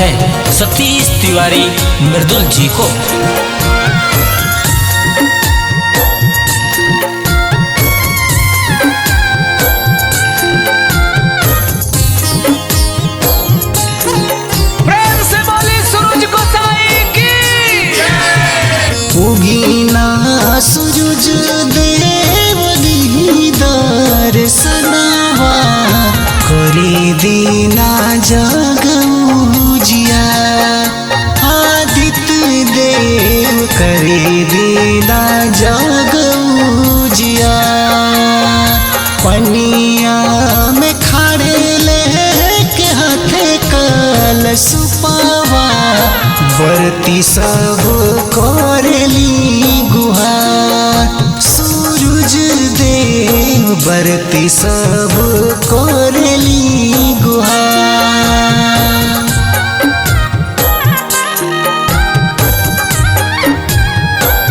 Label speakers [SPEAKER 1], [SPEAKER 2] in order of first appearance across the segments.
[SPEAKER 1] है सतीश तिवारी मृदुल जी को।
[SPEAKER 2] प्रेम से बोली सूरज गोसाई की।
[SPEAKER 3] उगीना सूरज देव दीदार सनावा करे दीना जग उजिया। आदित्य देव करे दीना जग उजिया। पनिया में खड़े लेके हाथे कलश पावा बरती सब करेली गुहार। सूरज देव बरती सब करेली गुहार।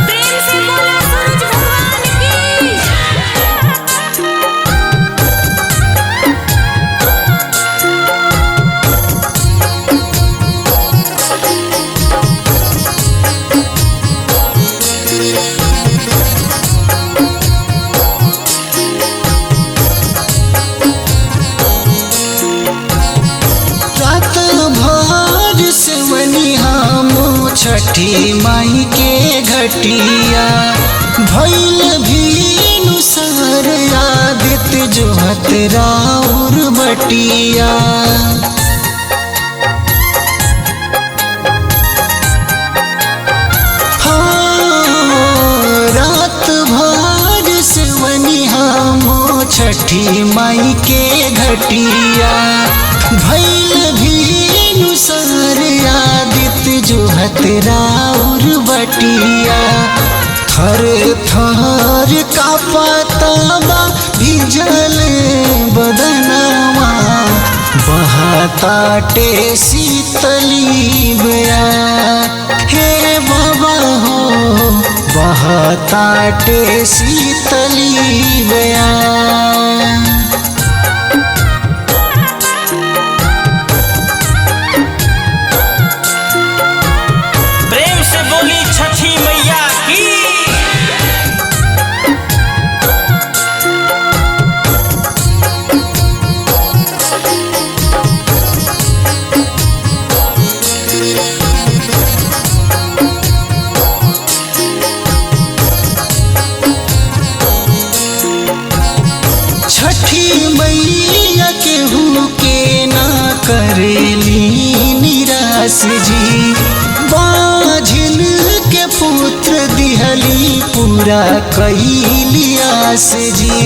[SPEAKER 4] प्रेम से बोला सूरज भगवान की।
[SPEAKER 3] रात भर से वनी हम छठी माई के घटिया। भैल भीनु सर आदित्य जोहत राउर बटिया। हाँ, रात भर से वनी हम छठी माई के घटिया। भैल भीनु सर आदित्य जोहत राउर बटिया। थर थर का पतावा भिजल बदनवा बहताटे शीतली बया। हे बाबा हो बहताटे शीतली बया।
[SPEAKER 1] प्रेम से बोली छठी मैया की।
[SPEAKER 3] छठी मैया केहू के ना करेली निराश जी। बाझिल के पुत्र दिहली पूरा कैली आस जी।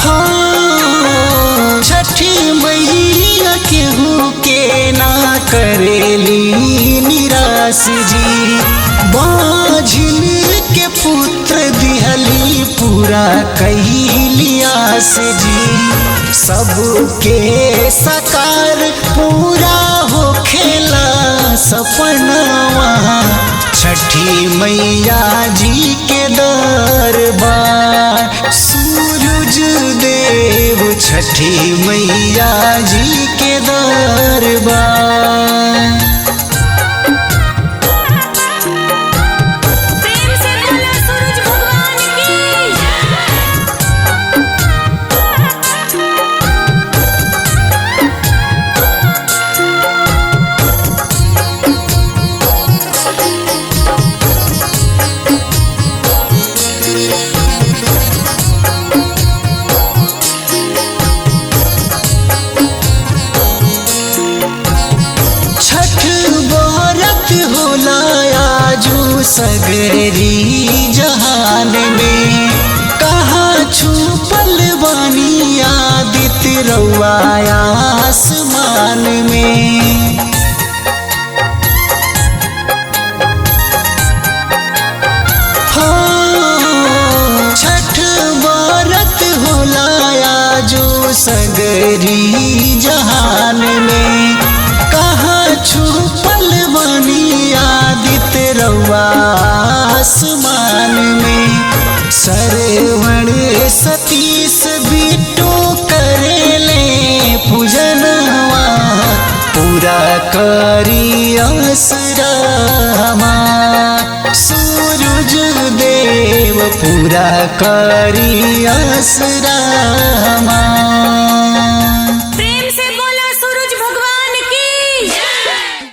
[SPEAKER 3] हाँ, छठी मैया केहू के ना करेली निराश जी। बाझिल के पुत्र दिहली पूरा कैली आस जी। सबके साकार पूरा हो खेला सपनवा छठी मैया जी के दरबार। सूरज देव छठी मैया जी के दरबार।
[SPEAKER 4] प्रेम से बोला सूरज भगवान की।
[SPEAKER 3] छठ व्रत होला आजू सगरी जहान में। कहाँ छुपल बानी आदित्य रउआ आसमान में। हाँ, छठ व्रत होला आजू सगरी जहान में। कहाँ छुपल बानी आदित्य रउआ आसमान में। सरवण सतीश बिट्टू करी असरा हमार सूरज देव पूरा करी असरा